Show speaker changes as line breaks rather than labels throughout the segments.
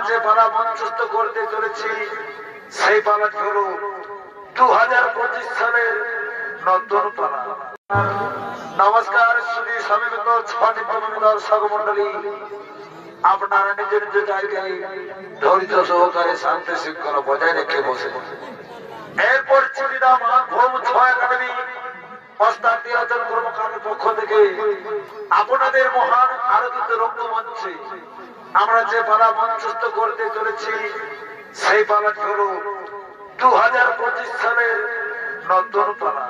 যে পালা মঞ্চস্থ করতে চলেছি সেই পালাটি হলো 2025 সালের নতুন পালা। নমস্কার শুধু সমবেত ছটি দর্শক মন্ডলী, আপনারা নিজ নিজ জায়গায় ধৈর্য সহকারে শান্তি শৃঙ্খলা বজায় রেখে বসে। এরপর চিঠিটা মানভূম 6 একাডেমি ওস্তাদ দিয়াচল কর্মকারের পক্ষ থেকে আপনাদের মহান আলোকিত রঙ্গমঞ্চে আমরা যে পালা মঞ্চস্থ করতে চলেছি সেই পালাটি হলো 2025 সালের নতুন পালা।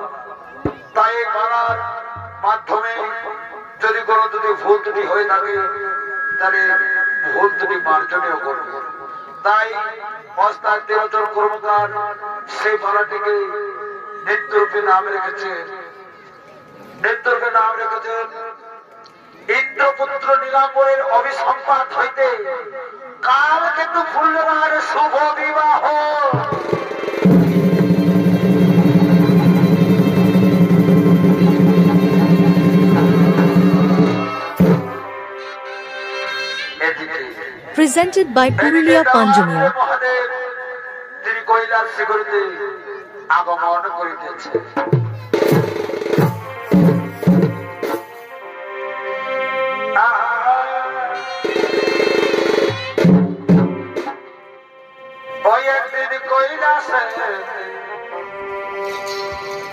তাই এই পালার মাধ্যমে যদি কোনো ভুল ত্রুটি হয়ে থাকে তাহলে ভুল ত্রুটি মার্জনীয় করবে। তাই ওস্তাদ দিয়াচল কর্মকার সেই পালাটিকে নৃত্যরূপে নাম রেখেছেন ইন্দ্রপুত্র নীলাম্বরের অভিসম্পাত হইতে কাল কিন্তু ফুল্লরার শুভ বিবাহ।
Presented by Purulia Panjania.
তিনি কৈলাস শিখরিতে আগমন করিতেছেন।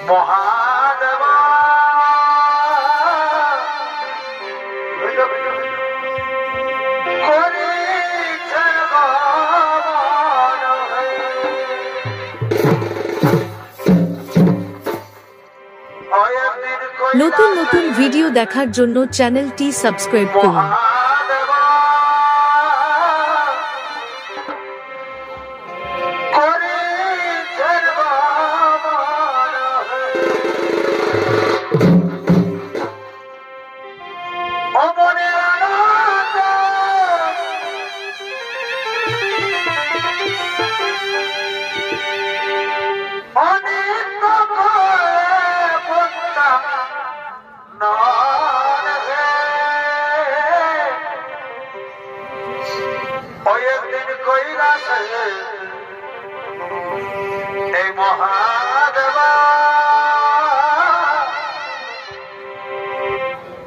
মহাদেব
নতুন নতুন ভিডিও দেখার জন্য চ্যানেলটি সাবস্ক্রাইব করুন। এই মহাদেবা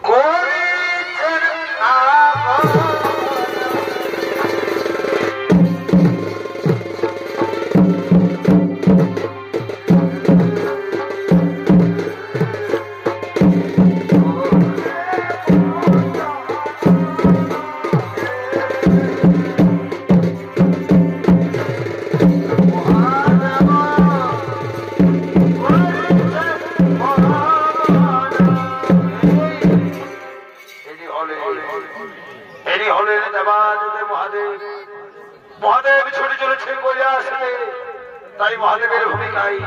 করিছেন মহাদেব ছুটে চলেছেন বলে আসলে তাই মহাদেবের ভূমিকায়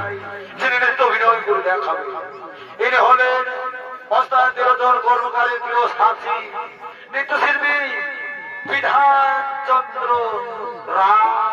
যিনি নৃত্য অভিনয় করে দেখাবে ইনি হলেন ওস্তাদ দিয়াচল কর্মকারের প্রিয় সাথী নৃত্যশিল্পী বিধান চন্দ্র রায়।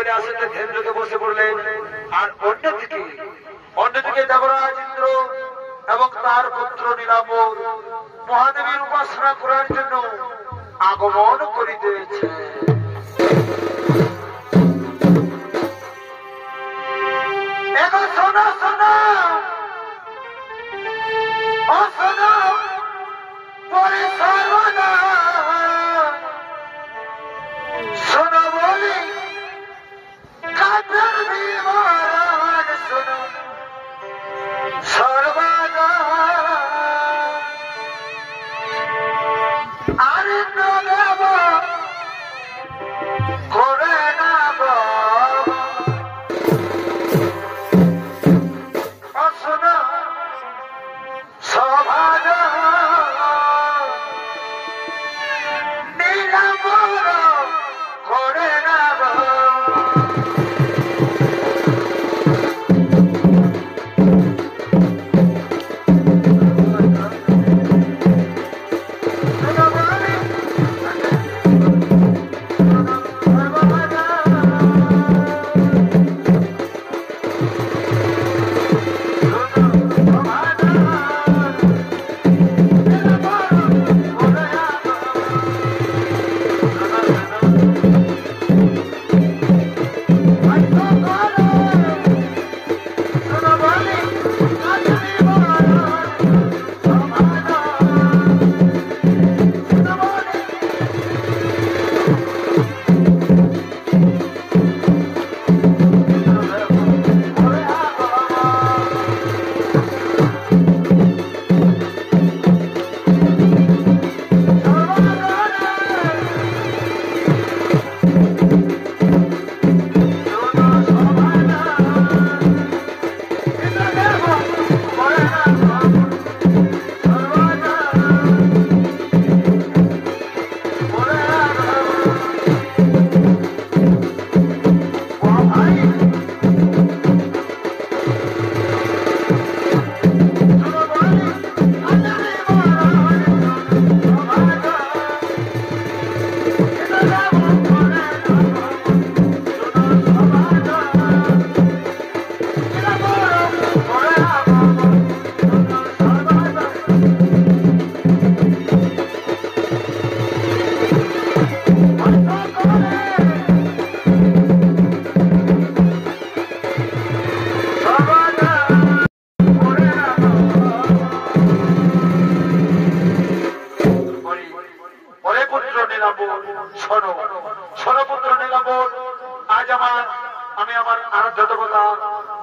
কৈলাসেতে কেন্দ্রকে বসে পড়লেন। আর অন্যদিকে দেবরাজ ইন্দ্র এবং তার পুত্র নীলাম্বর মহাদেবীর উপাসনা করার জন্য আগমন করিতেছে। এখন শোনো শোনো ও শোনো পরে সর্বদা শোনো বলি কাঠের বিমান শোনো সর্বদা আরিন্দ দেব করে না গো শোনো সভাগ নীলাম্বর করে না গো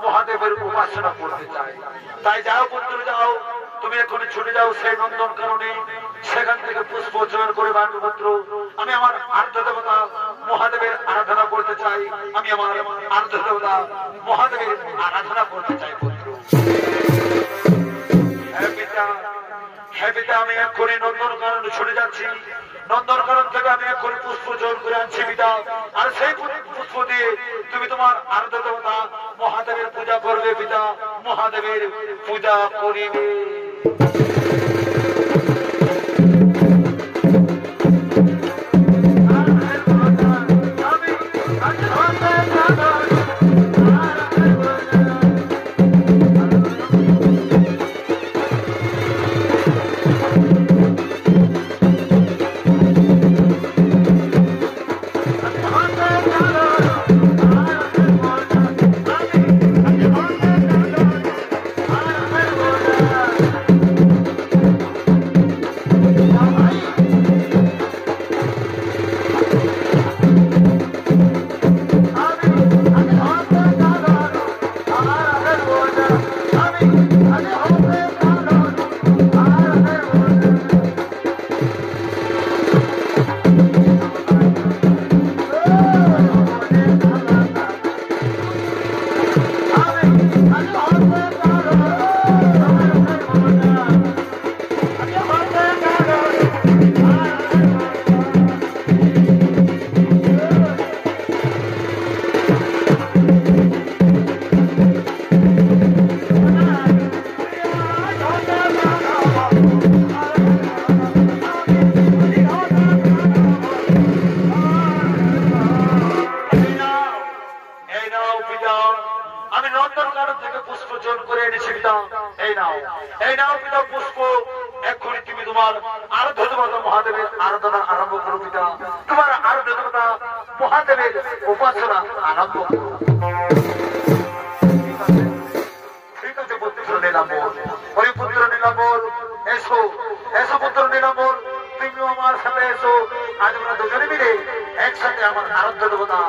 মহাদেবের উপাসনা করতে চাই। তাই যাও পুত্র যাও, তুমি এখন ছুটে যাও সেই নন্দন কারণে, সেখান থেকে পুষ্প চয়ন করে বান্ধব পুত্র আমি আমার আরাধ্য দেবতা মহাদেবের আরাধনা করতে চাই। আমি আমার আরাধ্য দেবতা মহাদেবের আরাধনা করতে চাই পুত্র। হ্যাঁ পিতা, আমি এক্ষুনি নন্দন কারণে ছুটে যাচ্ছি। নন্দন কারণ থেকে আমি এক্ষুনি পুষ্প চয়ন করে আনছি পিতা। আর সেই পুষ্প দিয়ে তুমি তোমার আরাধ্য দেবতা মহাদেবের পূজা করবে পিতা, মহাদেবের পূজা করিবে। পিতা, আমি নন্দনকানন থেকে পুষ্প চয়ন করে এনেছি পিতা। এই নাও পিতা পুষ্প। এক্ষুনি তুমি তোমার আরাধ্য দেবতা মহাদেবের আরাধনা আরম্ভ করো পিতা। তোমার আরাধ্য দেবতা মহাদেবের উপাসনা আরম্ভ করো। ঠিক আছে পুত্র নীলাম্বর, ওই পুত্র নীলাম্বর, এসো এসো পুত্র নীলাম্বর, তুমিও আমার সাথে এসো। আজ আমরা দুজনে মিলে একসাথে আমার আরাধ্য দেবতা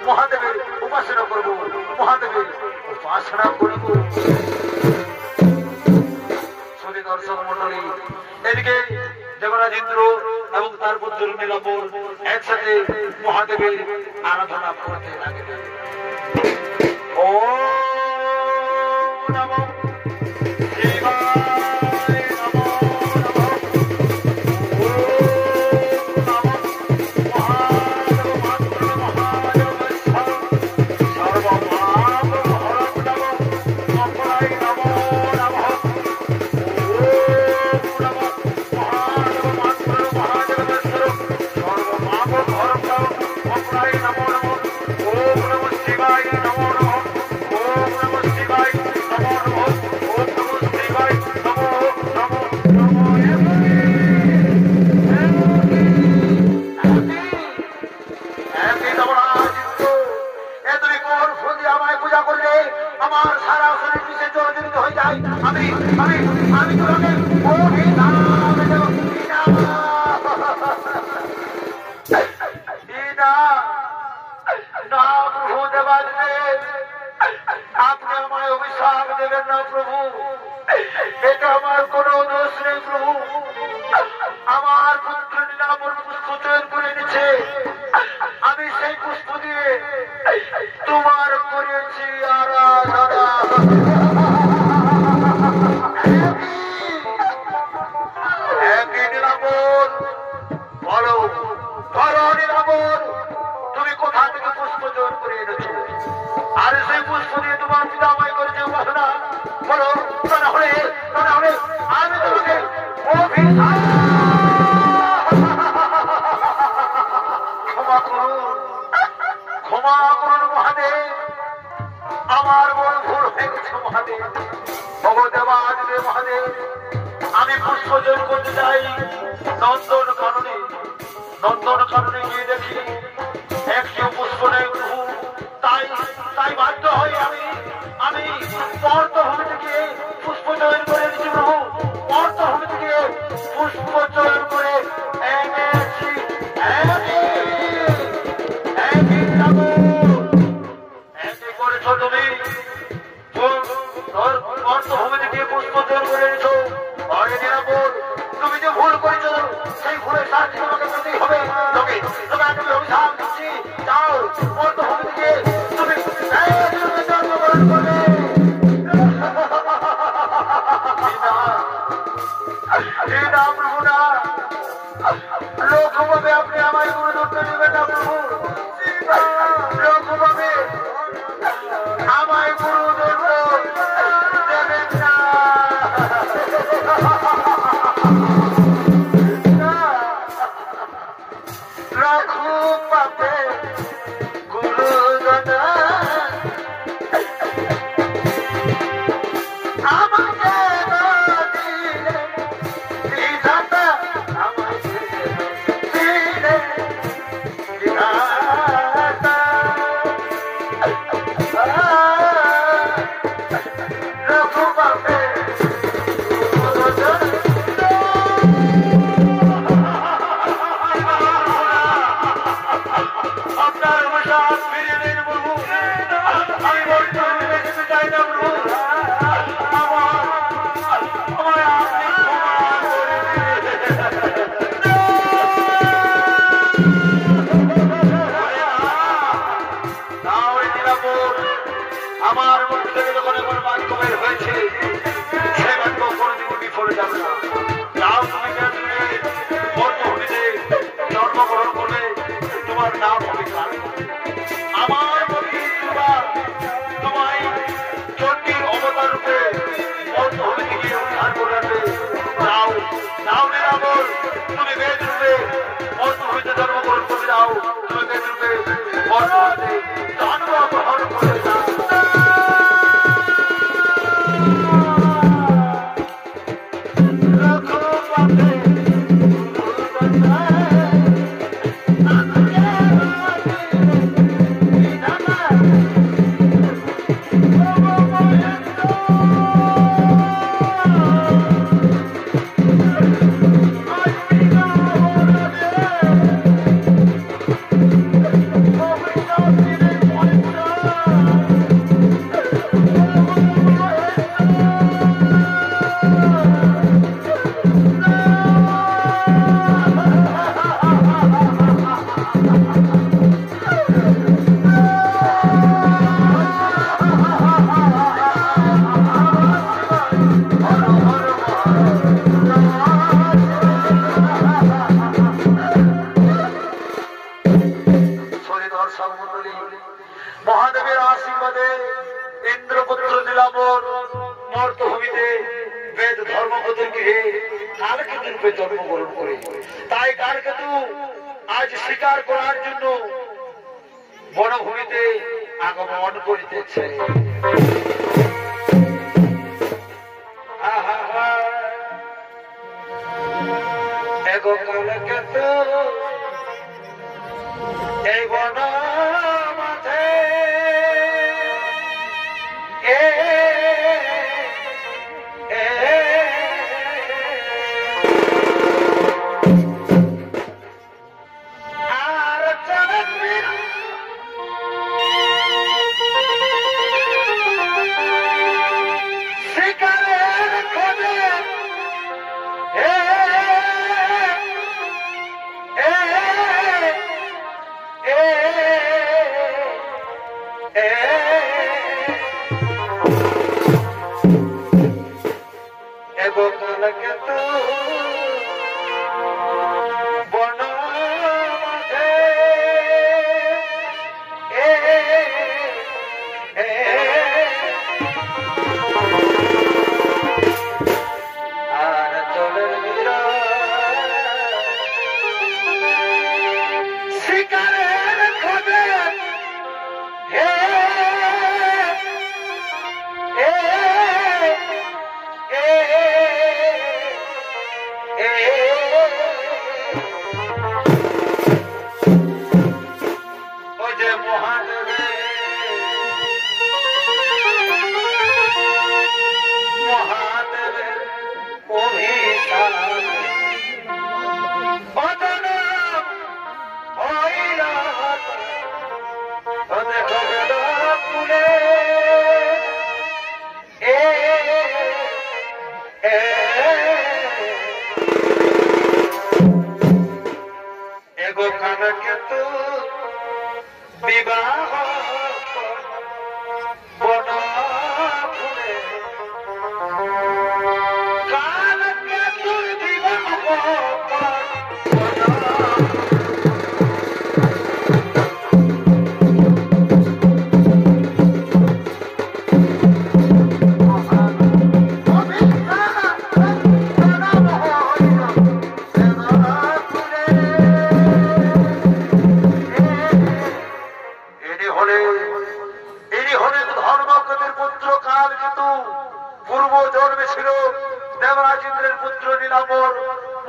মহাদেবের উপাসনা করবো, মহাদেবের উপাসনা করব। শুধু দর্শক মন্ডলী, এদিকে দেবরাজ ইন্দ্র এবং তার পুত্র নীলাম্বর একসাথে মহাদেবের আরাধনা করতে লাগলেন। ও নমঃ শিবায়, নমো নমঃ। আপনি আমায় অভিশাপ দেবেন না প্রভু, এটা আমার কোন দোষ নেই প্রভু। আমার পুত্র নীলাম্বর পুষ্প চয়ন করে এনেছে, আমি সেই পুষ্প দিয়ে তোমার করেছি আরাধনা। নীলাম্বর বলো, বলো নীলাম্বর, তুমি কোথা থেকে পুষ্প চয়ন করে এনেছো? আর সেই পুষ্প দিয়ে তোমার পিতা আমায় করেছে উপাসনা। বলো, তা না হলে আমি তোমাকে ক্ষমা করুন মহাদেব, আমার বড় ভুল হয়ে গেছে মহাদেব। ভগদেবাদিদেব মহাদেব, আমি পুষ্প চয়ন করতে চাই নন্দনকাননে গিয়ে দেখি একটিও পুষ্প নেই প্রভু। তাই বাধ্য হয়ে আমি পর্তভূমি থেকে পুষ্প চয়ন করে এনেছি প্রভু। পর্তভূমি থেকে পুষ্প চয়ন করে এনেছি। করেছ তুমি, পর্তভূমি থেকে পুষ্প চয়ন করে এনেছো। তুমি যে ভুল করেছো, সেই ভুলের শাস্তি তোমাকে পেতেই হবে। তুমি অভিশাপ দিচ্ছি, যাও পর্তভূমি থেকে তুমি জন্মগ্রহণ করবে। প্রভু না, লোকভাবে আপনি আমায় কোনো ধরতে দেবেন না প্রভু। লোকভাবে আমায় কোনো ধরতে দেবেন না। রাখু পাপে গুরুজনা, আমার মুখ থেকে যখন এবার বাক্য বের হয়েছে, সে বাক্য কোনদিন বিফলে যাবে না। যাও তুমি পর্তভূমিতে জন্মগ্রহণ করবে, তোমার নাম হবে কালী। আমার মধ্যে তোমায় চণ্ডীর অবতার রূপে পর্তভূমি থেকে উদ্ধার করে আনবে। যাও নীলাম্বর, তুমি বেদ রূপে পর্তভূমিতে জন্মগ্রহণ করে যাও। তুমি বেদ রূপে পর্তভূমিতে জন্মগ্রহণ করে যাও।
মহাদেবের আশীর্বাদে ইন্দ্রপুত্র নীলাম্বর মর্তভূমিতে বেদ ধর্মপদের গৃহে কালকেতু রূপে জন্মগ্রহণ করে। তাই কালকেতু আজ শিকার করার জন্য বনভূমিতে আগমন করিতেছে। এগো কালকেতু এই বন মাঝে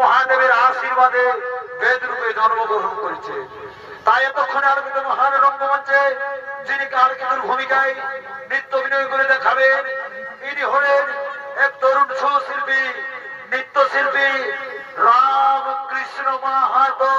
মহাদেবের আশীর্বাদে বেদ রূপে জন্মগ্রহণ করেছে। তাই এতক্ষণে আলোকিত মহান রঙ্গমঞ্চে যিনি কালকেতুর ভূমিকায় নৃত্য অভিনয় করে দেখাবেন, ইনি হলেন এক তরুণ সুশিল্পী নৃত্যশিল্পী Ramakrishna Mahato.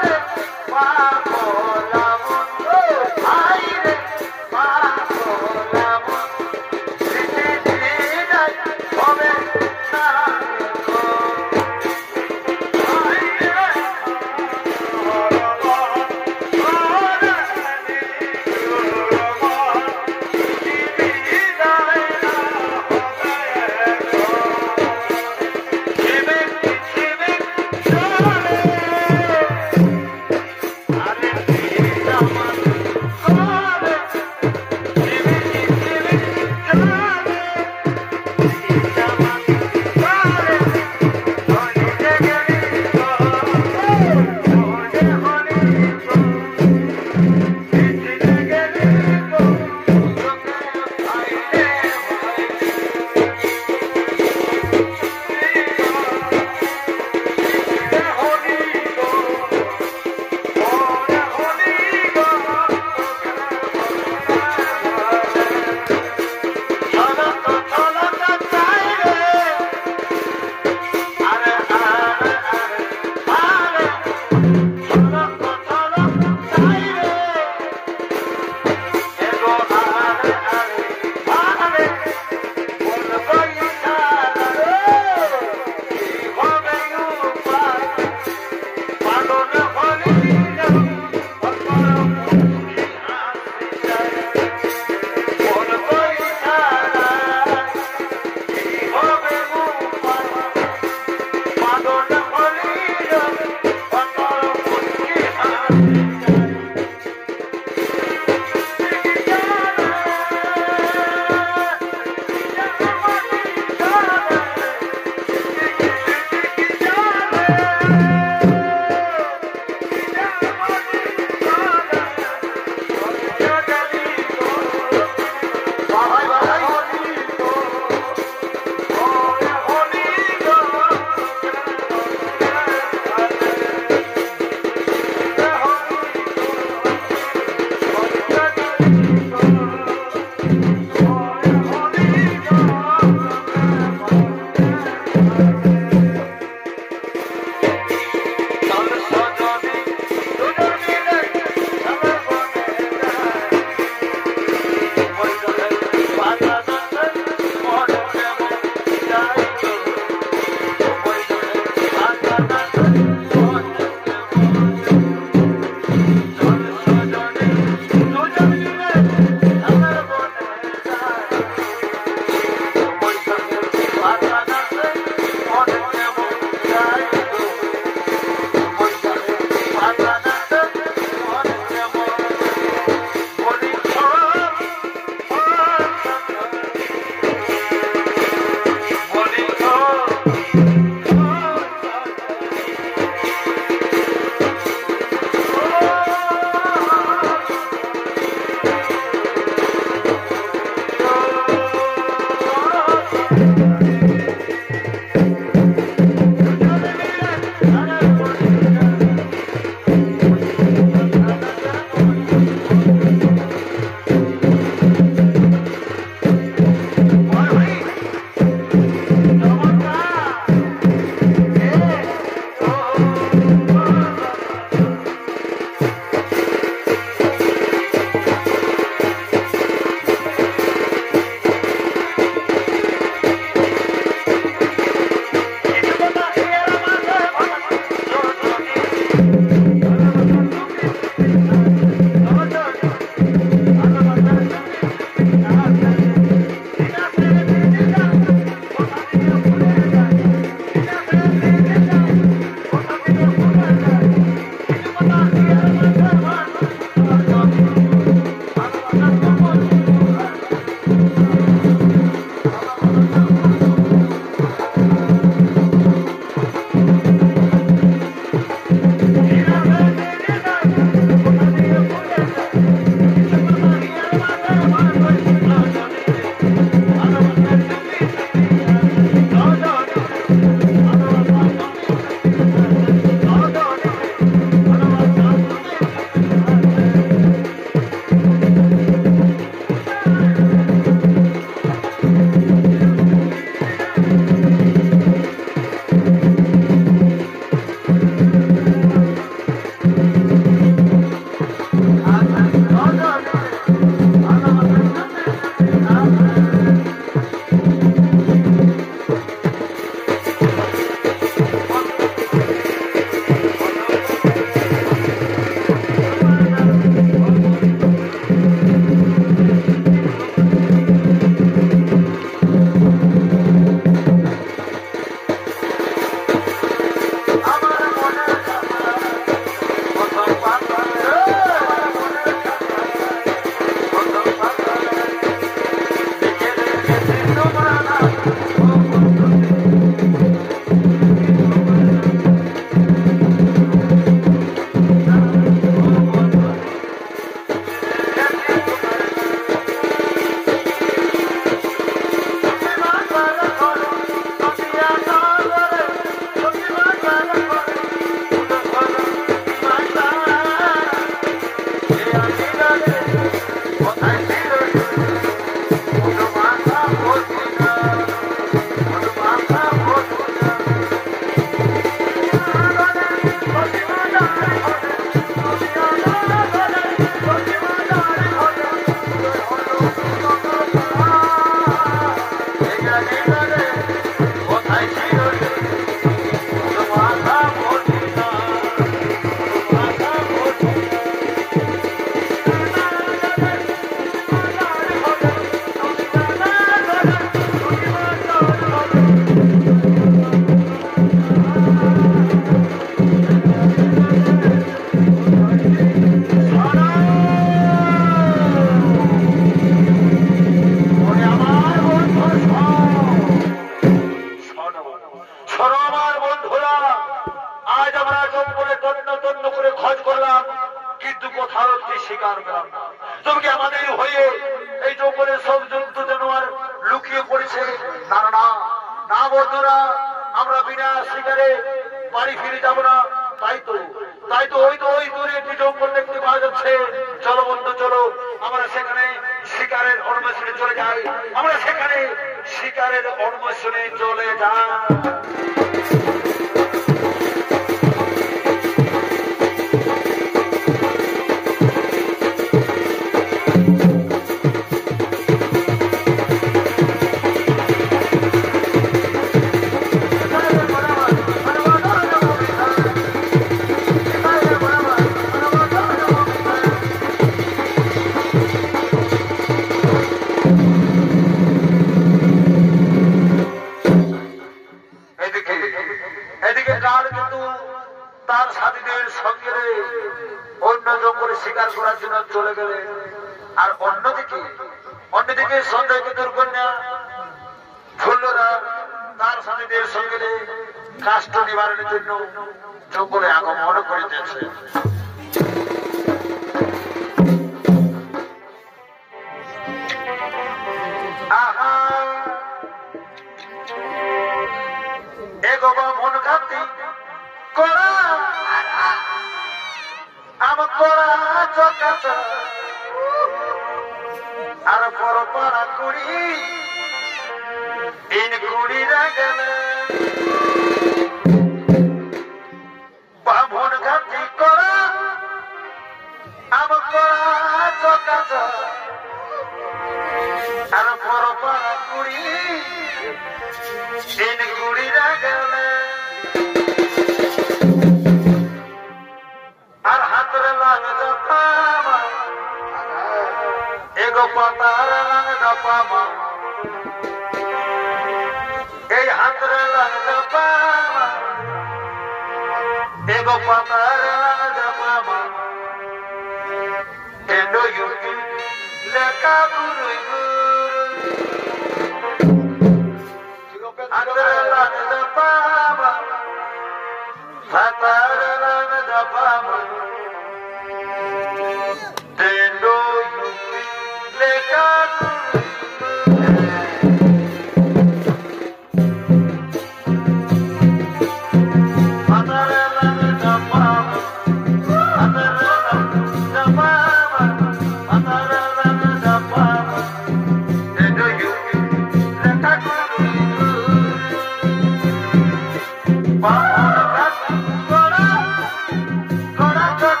Gora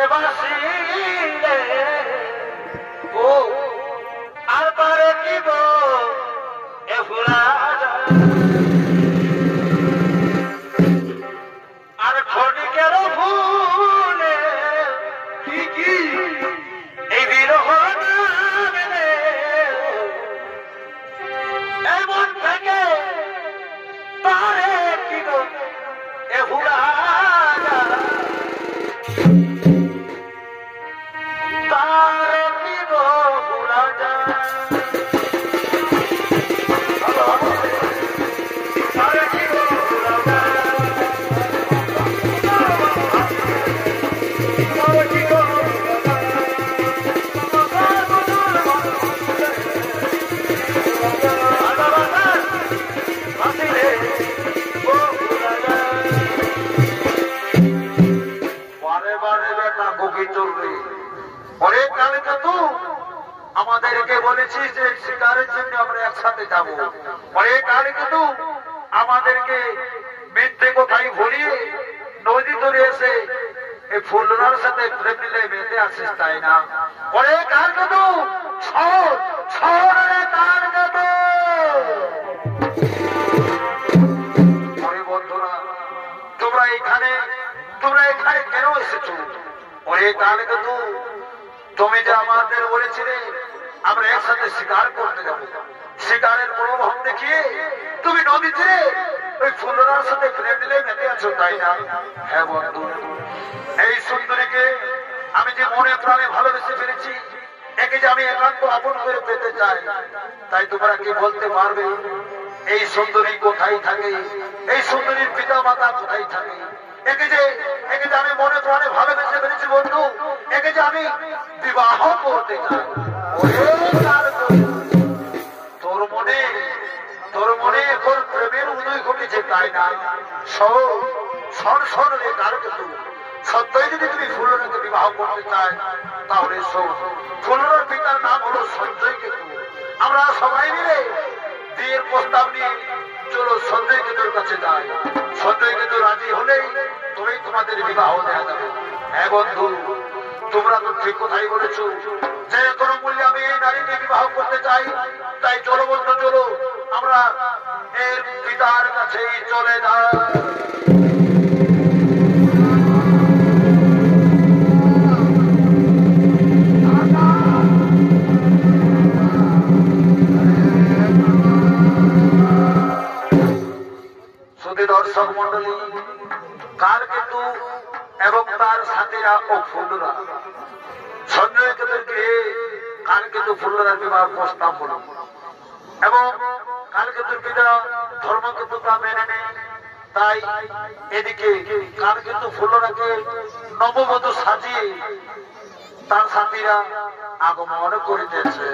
Ever see
অনেক কালে তো আমাদেরকে বলেছিস যে শিকারের জন্য আমরা একসাথে যাবো। অনেক কালে তো আমাদেরকে মিথ্যে কোথায় ভরিয়ে নদী ধরে এসে এই ফুলনার সাথে প্রেম মিলে বেঁধে আসিস, তাই না? অনেক কাল তো বন্ধুরা, তোমরা এখানে কেন এসেছো? অনেক কালে তো তুমি যে আমাদের বলেছিলে আমরা একসাথে শিকার করতে যাব, শিকারের প্রলোভন দেখিয়ে তুমি নদীতে ওই ফুলনার সাথে প্রেম মিলে বেঁধে আছো, তাই না? হ্যাঁ বন্ধু, এই সুন্দরীকে আমি যে মনে প্রাণে ভালোবেসে ফেলেছি, একে যে আমি একান্ত আপন করে পেতে চাই, তাই তোমরা কি বলতে পারবে এই সুন্দরী কোথায় থাকে? এই সুন্দরীর পিতা মাতা কোথায় থাকে? একে যে আমি মনে প্রাণে ভালোবেসে ফেলেছি বন্ধু, একে যে আমি বিবাহ করতে চাই। তোর মনে এখন প্রেমের উদয় ঘটেছে, তাই না? সত্যই যদি তুমি ফুলনাকে বিবাহ করতে চাই, তাহলে ফুলনার পিতার নাম হলো সঞ্জয় কেতু। আমরা সবাই মিলে বিয়ের প্রস্তাব নিয়ে চলো সঞ্জয় কেতুর কাছে যাই। সঞ্জয় কেতু রাজি হলেই তুমি তোমাদের বিবাহ দেওয়া যাবে। হ্যাঁ বন্ধু, তোমরা তো ঠিক কথাই বলেছো যে কোনো মূল্যে আমি এই নারীকে বিবাহ করতে চাই। তাই চলো বন্ধু, চলো আমরা এর পিতার কাছেই চলে যাই। দর্শক মন্ডলী, কালকেতু এবং তার সাথীরা ও ফুলরা সঞ্জয় কেতুর গৃহে কালকেতু ফুলরার বিবাহ প্রস্তাব হলো এবং কালকেতুর পিতা ধর্মকেতু তা মেনে নেয়। তাই এদিকে কালকেতু ফুলরাকে নববধূ সাজিয়ে তার সাথীরা আগমন করিতেছে।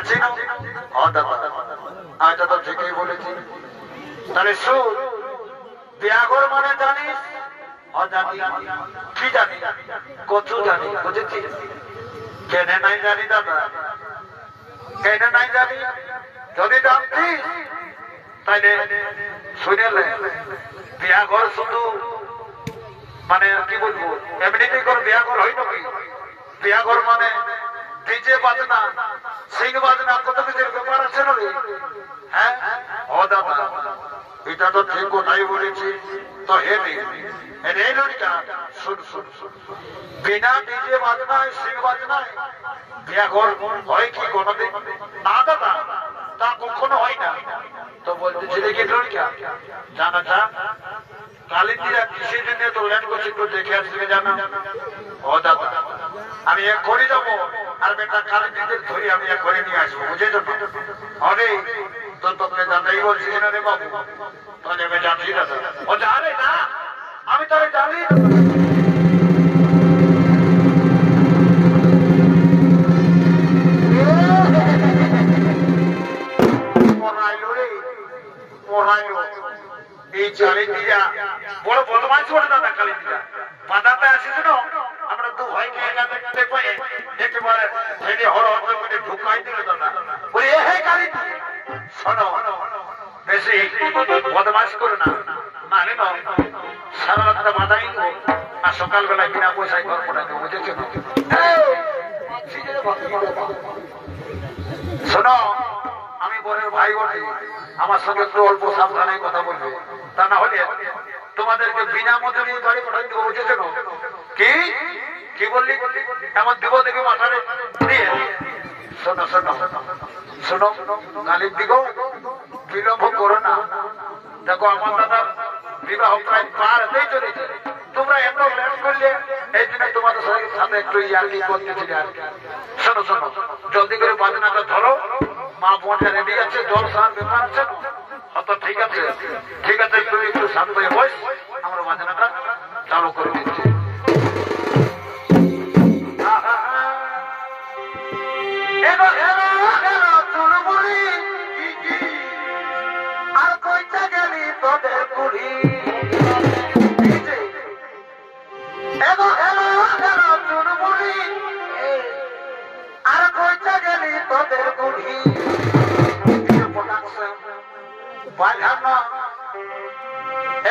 আছি না? দাদা এটা তো ঠিকই বলেছি। তাহলে শুন, বিয়াঘর মানে জানিস? জানি। কি জানি? কচু জানি, বুঝেছিস? কেন নাই জানি দাদা, কেন নাই জানি? যদি জানতিস তাইলে শুনে বিয়াঘর শুধু মানে কি বলবো এমনিতেই করে বিয়াঘর হয় নাকি? বিয়াঘর মানে ডিজে বাজনা, সিং বাজনা, কত কিছুর ব্যাপার আছে না রে? হ্যাঁ দাদা এটা তো ঠিক কথাই বলেছি। তো হে রে লড়িকা, শুন শুন শুন, বিনা ডিজে বাজনায় সিং বাজনায় বিয়াঘর হয় কি কোনোদিন? না দাদা, তা কখনো হয় না। তো বলতেছি দেখি লড়িকা, জানা যা কালিন্দিরা কিসের জন্য তো ল্যান্ড করছে একটু দেখে আসবে জানা? দাদা আমি এক্ষুনি যাবো, আর বেটা কালিন্দিদের ধরে আমি এক্ষুনি নিয়ে আসবো, বুঝে যাবো? অনেক তো তোকে দাদাই বলছিস না রে বাবু? তাহলে আমি যাচ্ছি দাদা। জানে না আমি তাহলে জানি এই চারিদিয়া বড় বদমাইশ করে দাদা কালিন্দিরা বাদাতে আসিস না? আমরা দু ভাইকে দেখতে পাই একেবারে ছেড়ে হর করে ঢুকাই দিল দাদা। বলি হে কালিন্দি শোনো, বেশি বদমাইশ করে না, নাহলে না সারা রাতটা বাধাই আর সকালবেলা বিনা পয়সায় ঘর পড়াই দেবো, বুঝেছো? শোনো, আমি বোনের ভাই বটে, আমার সঙ্গে একটু অল্প সাবধানে কথা বলবে, তা না হলে তোমাদেরকে বিনা মজুরি বাড়ি পাঠাই দেবো, বুঝেছো? কি কি বললি? এমন দেবো দেখে মাথারে দিয়ে। শোনো শোনো শোনো কালির দিকেও বিলম্ব করো না। দেখো আমার দাদার বিবাহ প্রায় পার হতেই চলেছে, তোমরা এত লেট করলে এই জন্য তোমাদের সাথে একটু ইয়ার্কি করতেছিল আর কি। শোনো শোনো, জলদি করে বাজনাটা ধরো, মা বোনটা রেডি আছে, জল সার ব্যাপার আছে তো ঠিক আছে ঠিক আছে, তুমি একটু শান্ত হয়ে বস, আমরা বাজনাটা চালু করে দিচ্ছি। আর কইটা গেলি তোদের বুড়ি, আর কইটা গেলি তোদের বুড়ি বাজানো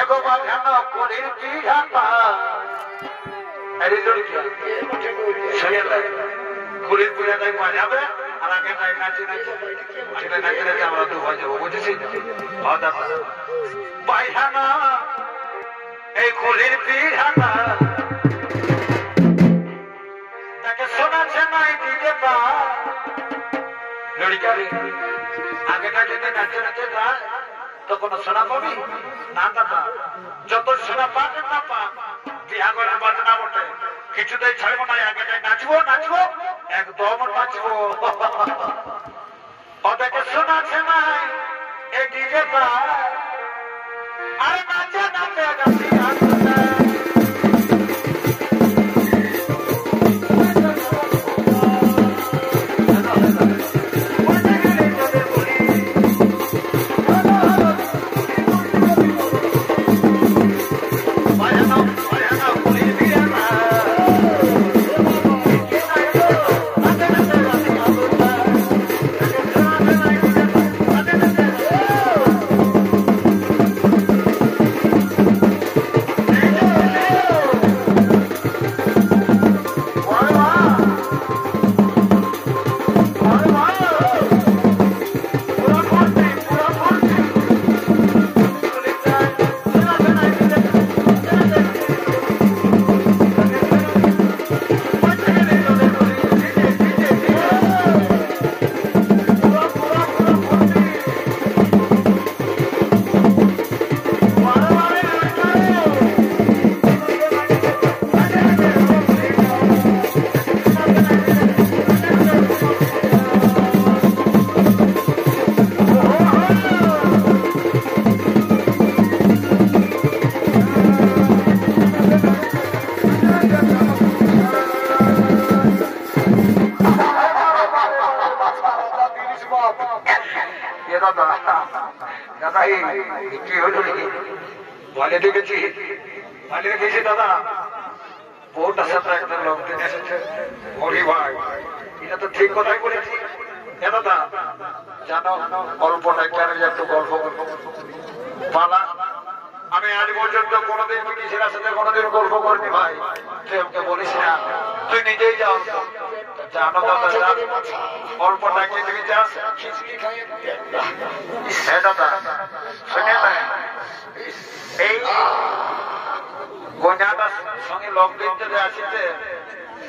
এগো বাজানো কুড়ির কি ঝাপা কুড়ির পুজো তাই বাজাবে আর আগে তাই নাচে নাচে নাচে নাচে আমরা দু ভাই যাবো, বুঝেছি? বাজানো এই কুড়ির পিড়াটা তাকে শোনাচ্ছে নাই দিতে পা লড়িকা আগেটা যদি নাচে নাচে যায় তখন শোনা পাবি না দাদা? যত শোনা পাবে না পা বিহাগরের বাজনা বটে, কিছুতেই ছাড়বো না, আগে যাই নাচবো নাচবো একদম নাচবো। ওদেরকে শোনাচ্ছে নাই এই ডিজে পা, আরে নাচে নাচে গাছি আসছে
আলিয়া গেছি দাদা বউটার সাথে একটা লোক দিন এসেছে হরি ভাই এটা তো ঠিক কথাই বলেছি দাদা জানো গল্পটা কেন একটু গল্প পালা আমি আজ পর্যন্ত কোনোদিন বিটি ছেলের সাথে কোনোদিন গল্প করিনি ভাই তুই আমাকে বলিস না তুই নিজেই যাও জানো দাদা গল্পটা কি তুমি চাস হ্যাঁ দাদা শুনে না এই গোনাটার সঙ্গে লকডিন যদি আসিতে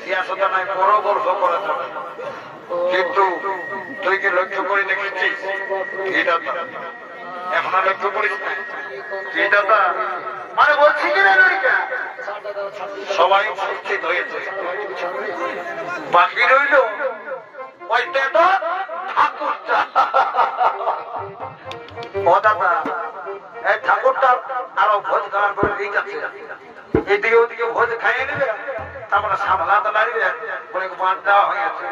ইয়া সাথে নাই বড় গল্প করে যাবে কিন্তু তুই কি লক্ষ্য করে দেখেছিস এটা এখনো লক্ষ্য করিস না কি দাদা মানে বলছি কি না লড়িকা সবাই উপস্থিত হয়েছে বাকি রইল ওই তো ঠাকুরটা ও দাদা এই ঠাকুরটা আরো ভোজ খাওয়ার করে দিয়ে যাচ্ছে এদিকে ওদিকে ভোজ খাইয়ে নেবে তারপরে সামলাতে লাগবে বলে মান দেওয়া হয়েছে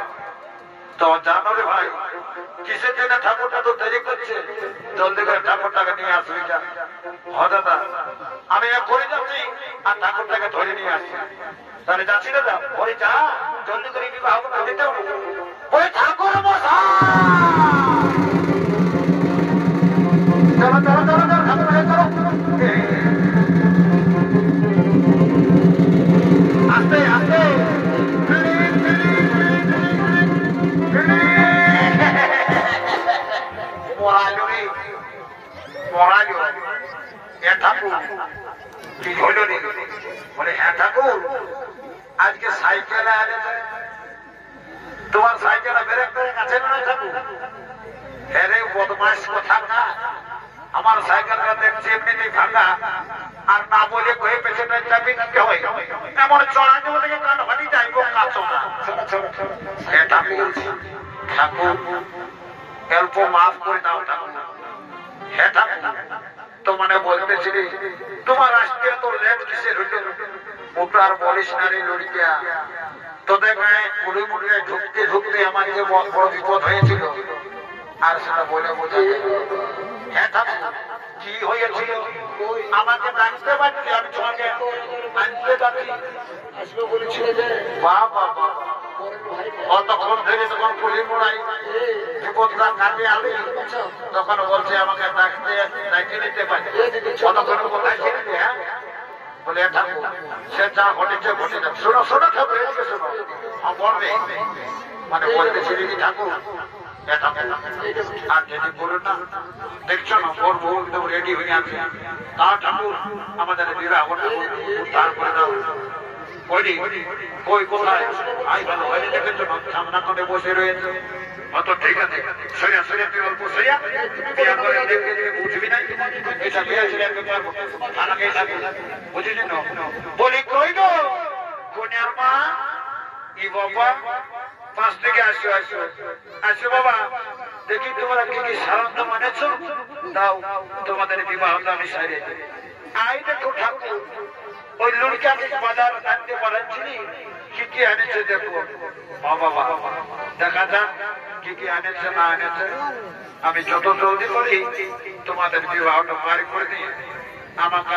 তো জানো রে ভাই কিসের জন্য ঠাকুরটা তো দেরি করছে জলদি করে ঠাকুরটাকে নিয়ে আসবি যা হ দাদা আমি করে যাচ্ছি আর ঠাকুরটাকে ধরে নিয়ে আসছি তাহলে যাচ্ছি দাদা বলে যা জলদি করে বিবাহ দিতে হবে ওই ঠাকুর মশাই চলো চলো চলো চলো ঠাকুর ভাই চলো আস্তে আস্তে আজকে সাইকেলে আনেছে তোমার সাইকেলে ব্রেক ব্রেক আছে না ঠাকুর হ্যাঁ রে বদমাস কথা না আমার সাইকেলটা দেখছি এমনিতেই ভাঙা আর না বলে কয়ে পেছনে চাবি দিতে হয় এমন চড়া দেবো থেকে কান হাঁটি যাইব কাছো না ঠাকুর ঠাকুর অল্প মাফ করে দাও ঠাকুর হ্যাঁ ঠাকুর তো মানে বলতেছিলি তোমার আজকে তো লেট কিসের হইল ওটা আর বলিস না রে লড়িকা তোদের গায়ে মুড়ি মুড়িয়ে ঢুকতে ঢুকতে আমার যে বড় বিপদ হয়েছিল আর সেটা বলে বোঝা হ্যাঁ ঠাকুর কি হয়েছিল আমাকে ডাকতে পারছি আমি তোমাকে আনতে পারছি আসবে বলেছিল যে বাবা অতক্ষণ ধরে তখন পুলি মোড়াই বিপদটা কাজে আলি তখন বলছে আমাকে ডাকতে ডাকে নিতে পারি অতক্ষণ কোথায় ছেড়ে দিয়ে হ্যাঁ বলে ঠাকুর সে যা ঘটেছে ঘটে যাবে শোনো শোনো ঠাকুর এদিকে শোনো বলবে মানে বলতেছিলি কি ঠাকুর আর যদি বলুন না দেখছো না ওর বউ একদম রেডি হয়ে আছে তা ঠাকুর আমাদের বিবাহ তারপরে দাও কই কোথায় আই ভালো হয়ে দেখেছো না সামনা করে বসে রয়েছে অত ঠিক আছে সরিয়া সরিয়া তুই অল্প সরিয়া বিয়া করে দেখে বুঝবি না এটা বিয়া ছেলে ব্যাপার থানাকে থাকে বুঝিস না বলি কই গো কোনিয়ার মা ই বাবা পাঁচ থেকে আসো আসো আসো বাবা দেখি তোমরা কি কি সারন্ত মানেছো দাও তোমাদের বিবাহটা আমি সারিয়ে দেব আই দেখো ঠাকুর ওই লুড়কাকে বাজার আনতে পারাচ্ছিলি কি কি আনেছে দেখো বাবা দেখা যাক কি কি আনেছে না আনেছে আমি যত জলদি করি তোমাদের বিবাহটা পারি করে দিই আমাকে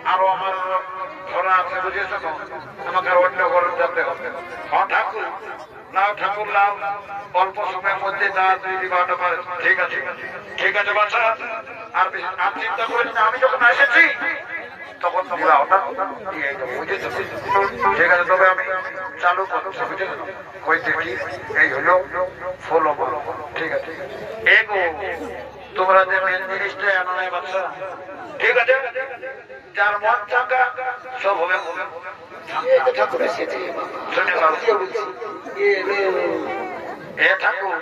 আরো আমার ঘোরা আছে বুঝেছ তো আমাকে আর অন্য ঘরে যেতে হবে হ্যাঁ ঠাকুর লাও ঠাকুর লাও অল্প সময়ের মধ্যে তাড়াতাড়ি বিবাহটা পারে ঠিক আছে ঠিক আছে বাচ্চা আর চিন্তা করিস না আমি যখন এসেছি তখন বিবাহটা দিয়ে দেবো বুঝেছ ঠিক আছে তবে আমি চালু করছি বুঝেছ কই দেখি এই হলো ফলো বলো ঠিক আছে এগো তোমরা যে মেন জিনিসটা আনো নাই বাচ্চা ঠিক আছে যার মন চাঙ্গা সব হবে ঠাকুর এসেছে শুনে এ ঠাকুর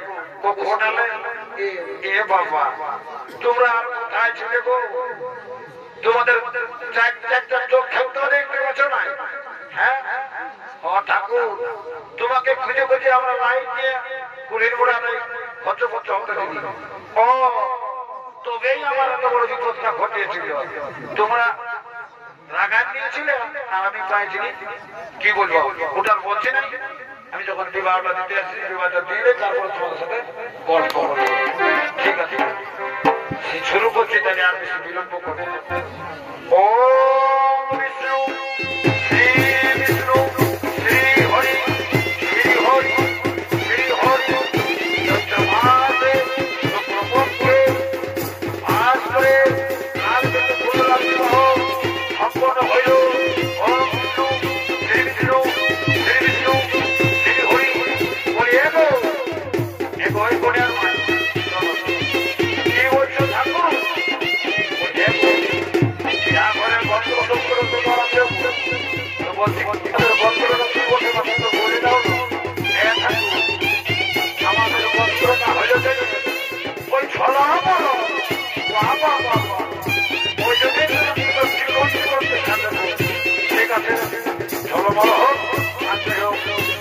কখন এলে এ বাবা তোমরা আর কোথায় ছিলে গো তোমাদের চারটা চোখ খেলতে দেখতে পাচ্ছ না হ্যাঁ ও ঠাকুর তোমাকে খুঁজে খুঁজে আমরা লাইন দিয়ে কুড়ির মোড়া নেই খরচ খরচ হতে দিই ও তবেই আমার এত বড় বিপদটা ঘটিয়েছিল তোমরা রাগান নিয়েছিলে আর আমি পাইছিলি কি বলবো ওটার বলছি না আমি যখন বিবাহটা দিতে আসছি বিবাহটা দিলে তারপর তোমাদের সাথে গল্প করবো ঠিক আছে শুরু করছি তাহলে আর বেশি বিলম্ব করবো ও বিষ্ণু বলছি আমাদের বস্ত্রটা কি বলে তো বলে দাও আমাদের বস্ত্রটা হয়ে গেলে ওই ছলা বলো বাবা বাবা ওই যদি ঠিক আছে চলো বলো হোক আজকে হোক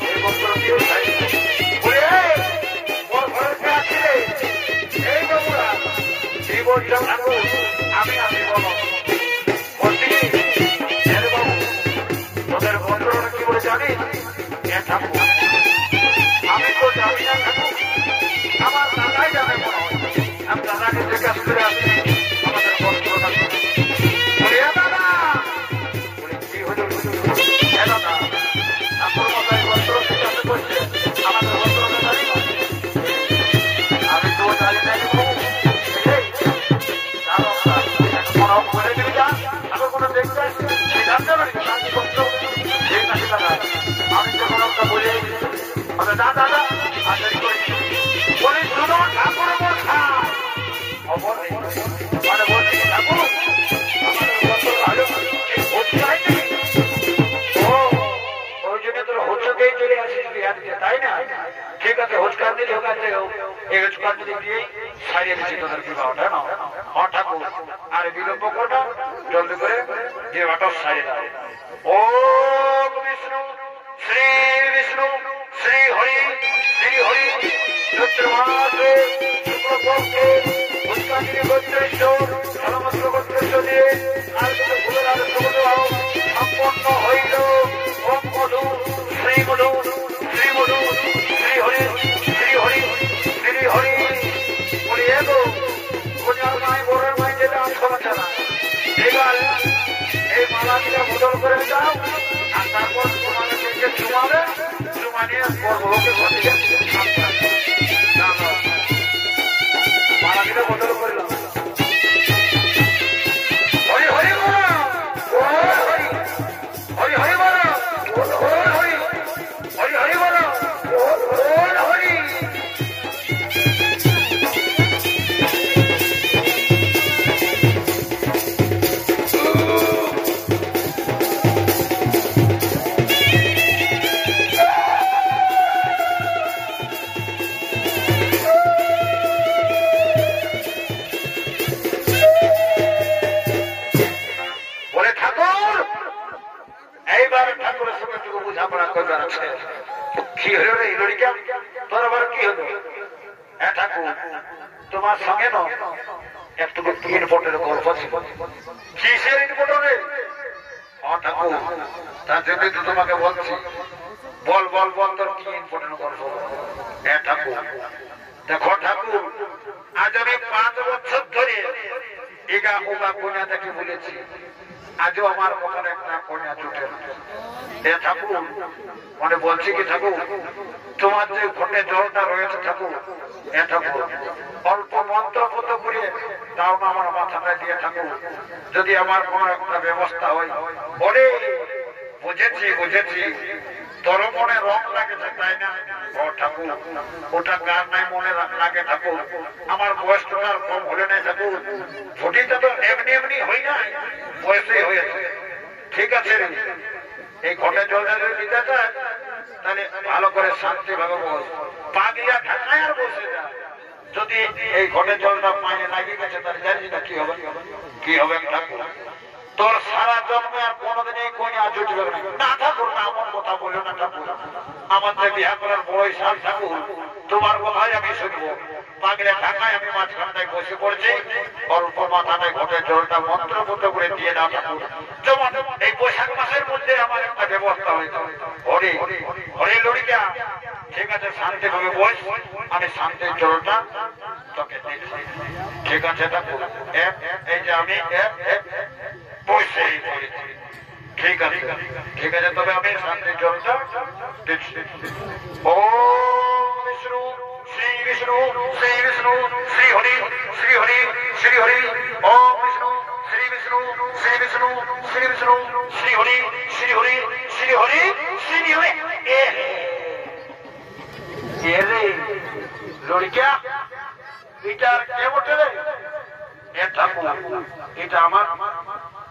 এই বস্ত্র দিয়ে বলে ওর ঘরে আছে এই বাবুরা এই বলছিলাম ঠাকুর আমি আছি বলো বলছি বাবু তোদের বস্ত্রটা কি বলে জানি ঠাকুর আমি তো জানি না ঠাকুর আমার দাদাই জানে মনে হয় আমি দাদাকে জিজ্ঞাসা করে আসছি আমাদের বস্ত্রটা বলে দাদা বলে কি হলো দাদা ঠাকুর মশাই বস্ত্র জিজ্ঞাসা করছে আমাদের বস্ত্রটা জানি না আমি তো জানি না বলে দিবি যা আমি কোনো দেখতে সে জানতে পারি ঠিক আছে দাদা আমি যখন একটা বলে দাদা দাদা আচারি করে বলি শুনো ঠাকুর মানে বলছি ঠাকুর ওই জন্য তোর হোচকেই চলে আসিস বিহারিতে তাই না ঠিক আছে হোচকার দিলে হোকাতে এই হোচকার দিলে দিয়েই সারিয়ে দিচ্ছি তোদের বিবাহটা না ঠাকুর আর বিলম্ব করবা জলদি করে বিবাহটা সারিয়ে দাও ও বিষ্ণু শ্রী বিষ্ণু শ্রী হরি চৈত্র মাসে শুক্লপক্ষে উৎকান্তিনী গোত্রেশ্ব সমস্ত গোত্রেশ্ব দিয়ে আর কিছু ফুলের আলোচনা সম্পন্ন হইল ওম মধু শ্রী মধু শ্রী মধু শ্রী হরি শ্রী হরি শ্রী হরি বলি এগো কন্যার মায় বরের মায় যেটা আমি ক্ষমতা না এবার এই মালাটিকে বদল করে দাও আর তারপর তোমাদেরকে চুমাবে চুমানিয়ে বড়কে ঘটিয়ে মালাটিকে বদল করলাম হরি হরি বলো হরি হরি হরি বলো হরি হরি হরি বলো হরি কি হলো রে লড়িকা তোর আবার কি হলো ঠাকুর তোমার সঙ্গে না একটু ইনপোর্টের গল্প ছিল কিসের ইনপোর্টার রে ঠাকুর তার জন্যই তো তোমাকে বলছি বল বল বল তোর কি ইনপোর্টের গল্প ঠাকুর দেখো ঠাকুর আজ আমি 5 বছর ধরে এগা ওগা কন্যা দেখে বলেছি আজও আমার মতন একটা কন্যা জুটে ঠাকুর মানে বলছি কি ঠাকুর তোমার যে ঘটে জলটা রয়েছে ঠাকুর ঠাকুর অল্প মন্ত্র পত করে তাও না আমার মাথাটা দিয়ে ঠাকুর যদি আমার কোন একটা ব্যবস্থা হয় বলে বুঝেছি বুঝেছি তোর মনে রং লাগেছে তাই না ও ঠাকুর ওটা গার নাই মনে লাগে ঠাকুর আমার বয়সটা কম হলে নাই ঠাকুর ছুটিটা তো এমনি এমনি হই নাই বয়সে হয়েছে ঠিক আছে রে এই ঘটে জলটা যদি দিতে চায় তাহলে ভালো করে শান্তি ভাবে বল পাগিয়া ঢাকায় আর বসে যা যদি এই ঘটে জলটা পায়ে লাগিয়ে গেছে তাহলে জানিস না কি হবে কি হবে ঠাকুর তোর সারা জন্মে আর কোনোদিন এই কন্যা জুটবে না ঠাকুর না আমার কথা বলো না ঠাকুর আমাদের বিয়া করার বড়ই সাল ঠাকুর তোমার কথাই আমি শুনবো পাগলে ঢাকায় আমি মাঝখানটায় বসে পড়েছি অল্প মাথাটায় ঘটে জলটা মন্ত্রপুত করে দিয়ে দাও ঠাকুর যেমন এই বৈশাখ মাসের মধ্যে আমার একটা ব্যবস্থা হয়েছে হরে হরে লড়িকা ঠিক আছে শান্তি ভাবে বস আমি শান্তির জলটা তোকে দিচ্ছি ঠিক আছে ঠাকুর এই যে আমি বসেই পড়েছি ঠিক আছে ঠিক আছে তবে আমি শান্তির জলটা দিচ্ছি ও বিষ্ণু শ্রী বিষ্ণু শ্রী বিষ্ণু শ্রী হরি শ্রী হরি শ্রী হরি ওম বিষ্ণু শ্রী বিষ্ণু শ্রী বিষ্ণু শ্রী বিষ্ণু শ্রী হরি শ্রী হরি শ্রী হরি শ্রী হরি রে লড়িকা এটা কে বটে রে ঠাকুর এটা আমার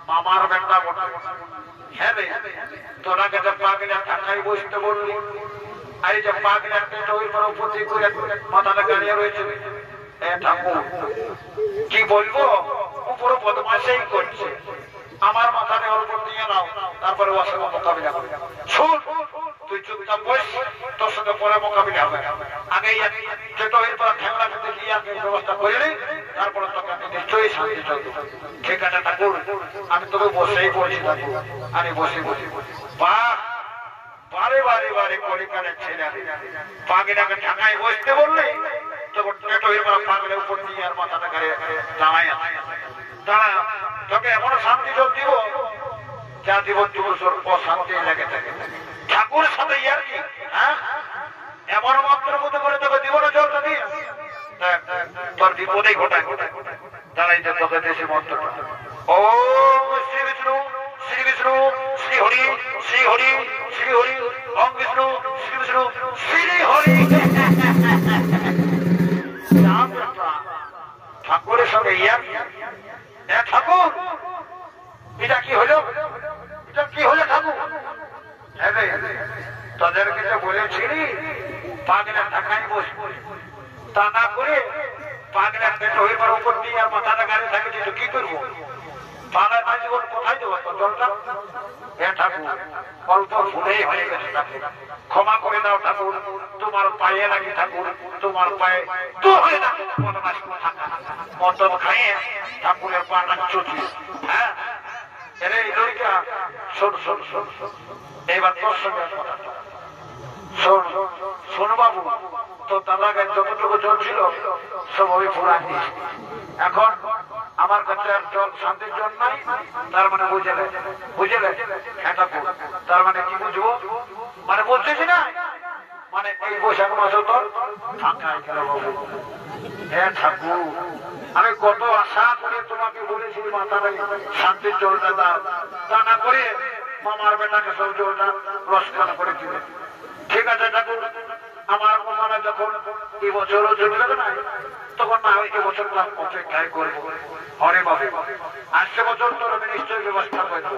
মামার বেটা বটে। হ্যাঁ রে, তোরা যে পাগলা ঢাকায় বসতে বললি, আর এই যে পাগলা ওই বড় উপতি করে মাথাটা গাড়িয়ে রয়েছে। ঠাকুর কি বলবো, উপরে বদমাশাই করছে। আমার মাথায় অল্প নিয়ে নাও, তারপরে ওর সঙ্গে মোকাবিলা হবে। শোন, তুই চুপচাপ বস, তোর সঙ্গে পরে মোকাবিলা হবে। আগেই যেটা এর পর ঠেংলা খেতে গিয়ে আগে ব্যবস্থা করে নি, তারপরে তোকে আমি নিশ্চয়ই শান্তি চলবো। ঠিক আছে ঠাকুর, আমি তোকে বসেই বলছি ঠাকুর, আমি বসে বসে বাহ, বারে বারে বারে কলিকালের ছেলে পাগলাকে ঢাকায় বসতে বললে তখন পেটো এর পর পাগলের উপর দিয়ে আর মাথাটা গাড়ি দাঁড়ায় দাঁড়া, তোকে এমন শান্তি জল দিব যা জীবন জীবন অশান্তি লেগে থাকে। ঠাকুরের সাথে ইয়ার কি, হ্যাঁ, এমন মন্ত্র মতো করে তোকে জীবনে জলটা দিয়ে তোর বিপদেই ঘটায় ঘটায় দাঁড়াইতে তোকে দেশে মন্ত্রটা। ও শ্রী বিষ্ণু শ্রী বিষ্ণু শ্রী হরি শ্রী হরি শ্রী হরি ওম বিষ্ণু শ্রী বিষ্ণু শ্রী হরি। ঠাকুরের সঙ্গে ইয়ার, ঠাকুর এটা কি হলো, এটা কি হলো ঠাকুর? তোদেরকে তো বলেছিলি পাগলের ঢাকায় বসবো, তা না করে পাগলের পেট হয়ে পর উপর দিয়ে আর মাথাটা গাড়ি থাকেছি, তো কি করবো? পাগলের ভাই জীবন কোথায় দেবো তোর জলটা? ঠাকুর অল্প ভুলেই হয়ে গেছে ঠাকুর, ক্ষমা করে দাও ঠাকুর, তোমার পায়ে লাগি ঠাকুর, তোমার পায়ে তো হয়ে না মটন খাইয়ে ঠাকুরের পাটা চুচি। হ্যাঁ এরে লড়িকা, শোন শোন শোন শোন, এইবার তোর সঙ্গে শোন শোন বাবু, তো দাদা গায়ে যতটুকু জল ছিল সব ওই ফুরান দিয়েছি। এখন আমার কাছে আর জল শান্তির জল নাই, তার মানে বুঝলে বুঝলে, হ্যাঁ ঠাকুর, তার মানে কি বুঝবো, মানে বুঝতেছি না, মানে এই বৈশাখ মাসে তোর ফাঁকা গেল বাবু। হ্যাঁ ঠাকুর, আমি কত আশা করে তোমাকে বলেছি মাথাটা শান্তির জলটা দাও, তা না করে মামার বেটাকে সব জলটা রসখান করে দিবে। ঠিক আছে ঠাকুর, আমার মামারা যখন এই বছরও চলে যাবে না, তখন না ওই বছর অপেক্ষায় করবো। হরে বাবু, আসছে বছর তোর আমি নিশ্চয়ই ব্যবস্থা করে দেবো।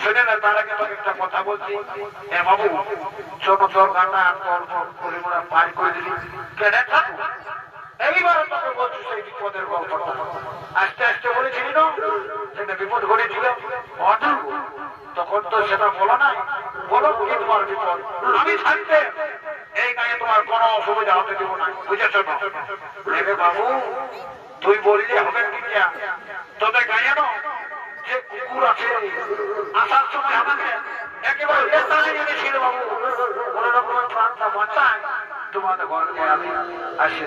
শুনে না, তার আগে তোর একটা কথা বলছি। হ্যাঁ বাবু, ছোট তোর গানটা অল্প করে পার করে দিলি কেন ঠাকুর? এইবার তোকে বলছি সেই বিপদের গল্পটা। আস্তে আস্তে বলেছিলি না সেটা বিপদ ঘটেছিল, তখন তো সেটা বলো নাই। বলো কি তোমার বিপদ? আমি থাকতে এই গায়ে তোমার কোনো অসুবিধা হতে দেবো না, বুঝেছ না? বাবু তুই বললি হবে কি, তোদের গায়ে না যে কুকুর আছে, আসার সময় আমাকে একেবারে ছিল বাবু, কোনো রকমের প্রাণটা বাঁচায় তোমাদের ঘরে আমি আসি।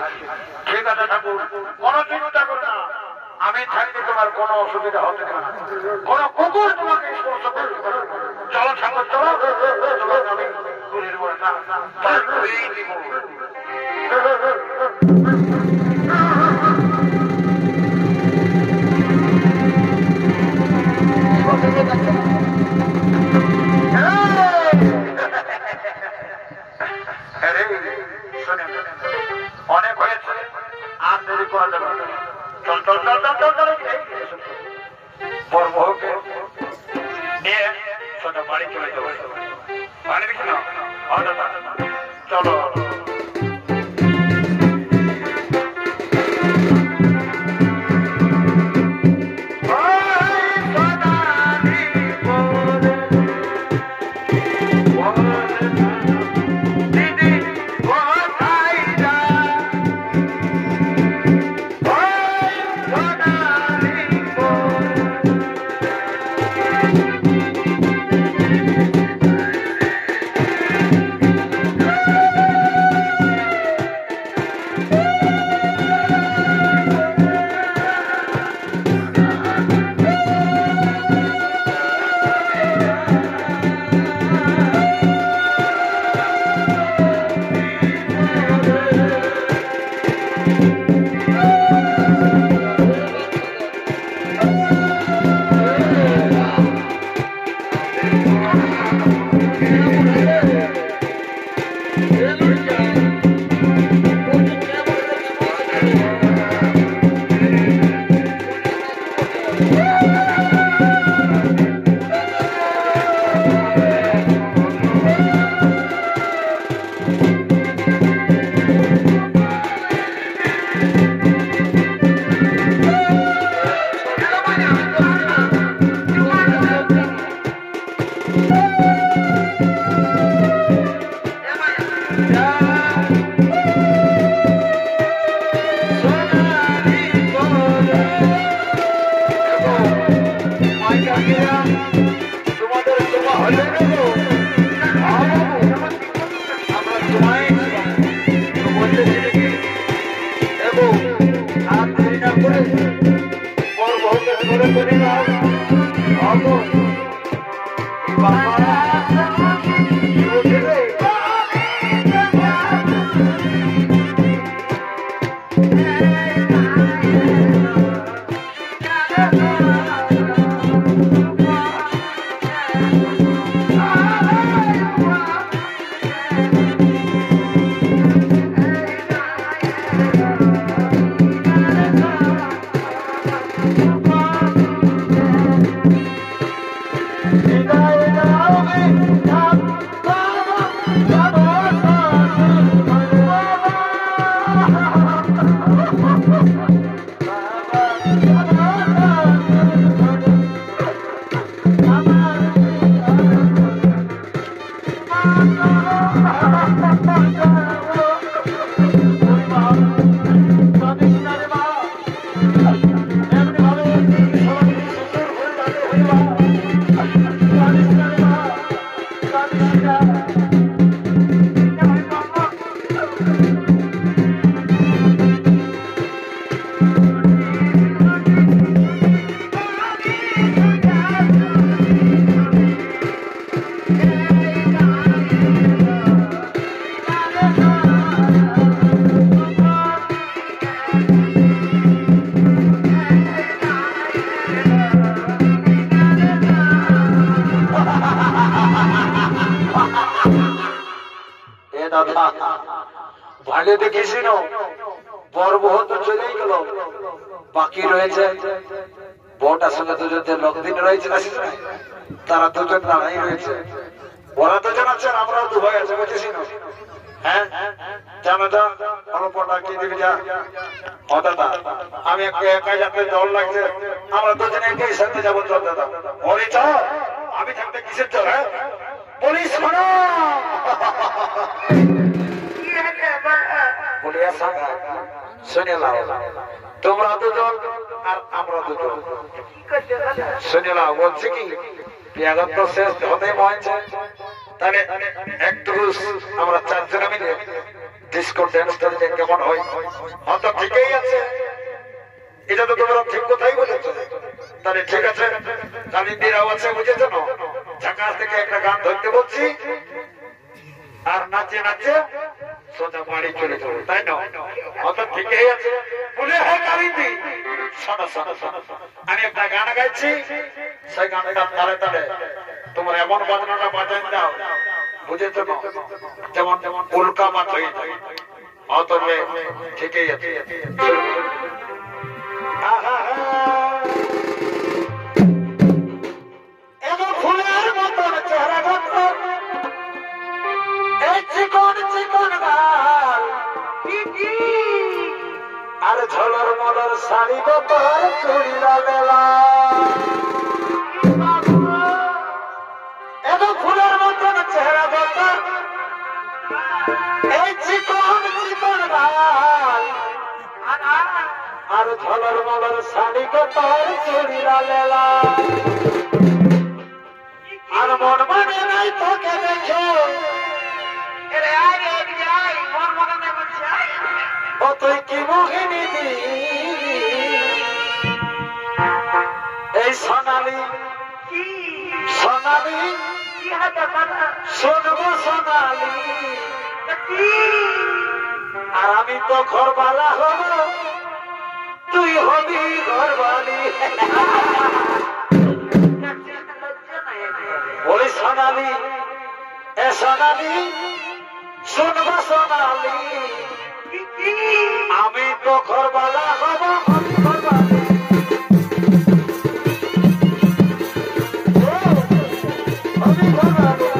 ঠিক আছে ঠাকুর, কোনো চিন্তা করো না, আমি থাকতে তোমার কোনো অসুবিধা হতে দেবে না, কোনো কুকুর তোমাকে স্পর্শ করতে পারবে না। চলো ঠাকুর চলো, তোমাকে আমি গুলির বলটা পার করেই দিব। অনেক হয়েছে, আর দেরি করা যাবে না। চল চল চল চল চল চল, বড় বউকে নিয়ে সোজা বাড়ি চলে যাবো। বাড়ি দেখি না, চলো। ভালো দেখেছি না বড় বউ তো চলেই গেল, বাকি রয়েছে বউটার সঙ্গে দুজন লোকদিন রয়েছে তারা দুজন দাঁড়াই রয়েছে। ওরা দুজন আছে আমরাও দু ভাই আছে বুঝেছি না। হ্যাঁ জানো তো অল্পটা কি দিবি যা দাদা আমি একা যাতে জল লাগছে, আমরা দুজনে একই সাথে যাবো। চল দাদা বলি চল, আমি থাকতে কিসের চল? হ্যাঁ বলি শোনো বলিয়া সাঙ্গা শুনে নাও, তোমরা দুজন আর আমরা দুজন শুনে নাও। বলছি কি বিয়াগত তো শেষ হতেই হয়েছে, তাহলে একটু আমরা চারজনে মিলে ডিস্কো ড্যান্সটা দিলে কেমন হয়? হয়তো ঠিকই আছে, এটা তো তোমরা ঠিক কথাই বলেছো। তাহলে ঠিক আছে, কালিন্দিরাও আছে বুঝেছো না, ঝাঁকাশ থেকে একটা গান ধরতে বলছি আর নাচে নাচে সোজা বাড়ি চলে যাবো, তাই না? হয়তো ঠিকই আছে বলে। হ্যাঁ কালিন্দি শোনো শোনো শোনো, আমি একটা গান গাইছি, সেই গানটা তালে তালে তোমার এমন বাজনাটা বাজাই দাও বুঝেছো না, যেমন যেমন উল্কা মাছ হয়ে যায়। হয়তো ঠিকই আছে। এমন ফুলের মতন চেহারা গঠন, এই চিকন চিকন গাল, আর ঝলর মলর শাড়ি গোপাল চুড়িলা বেলা, এমন ফুলের মতন চেহারা গঠন, এই চিকন চিকন গাল, আর ঝলর মলর শাড়ি গোপাল চুড়িলা বেলা, আর মন মানে নাই তোকে দেখে ও তুই কি মোহিনী দি, এই সোনালি সোনালি শুনবো সোনালি, আর আমি তো ঘরবালা হব, তুই হবি ঘরবালি। বলি সোনালি এ সোনালি শুনবো সোনালি, আমি তো ঘরবালা হব, আমি ঘরবালি।
আমি জানাবো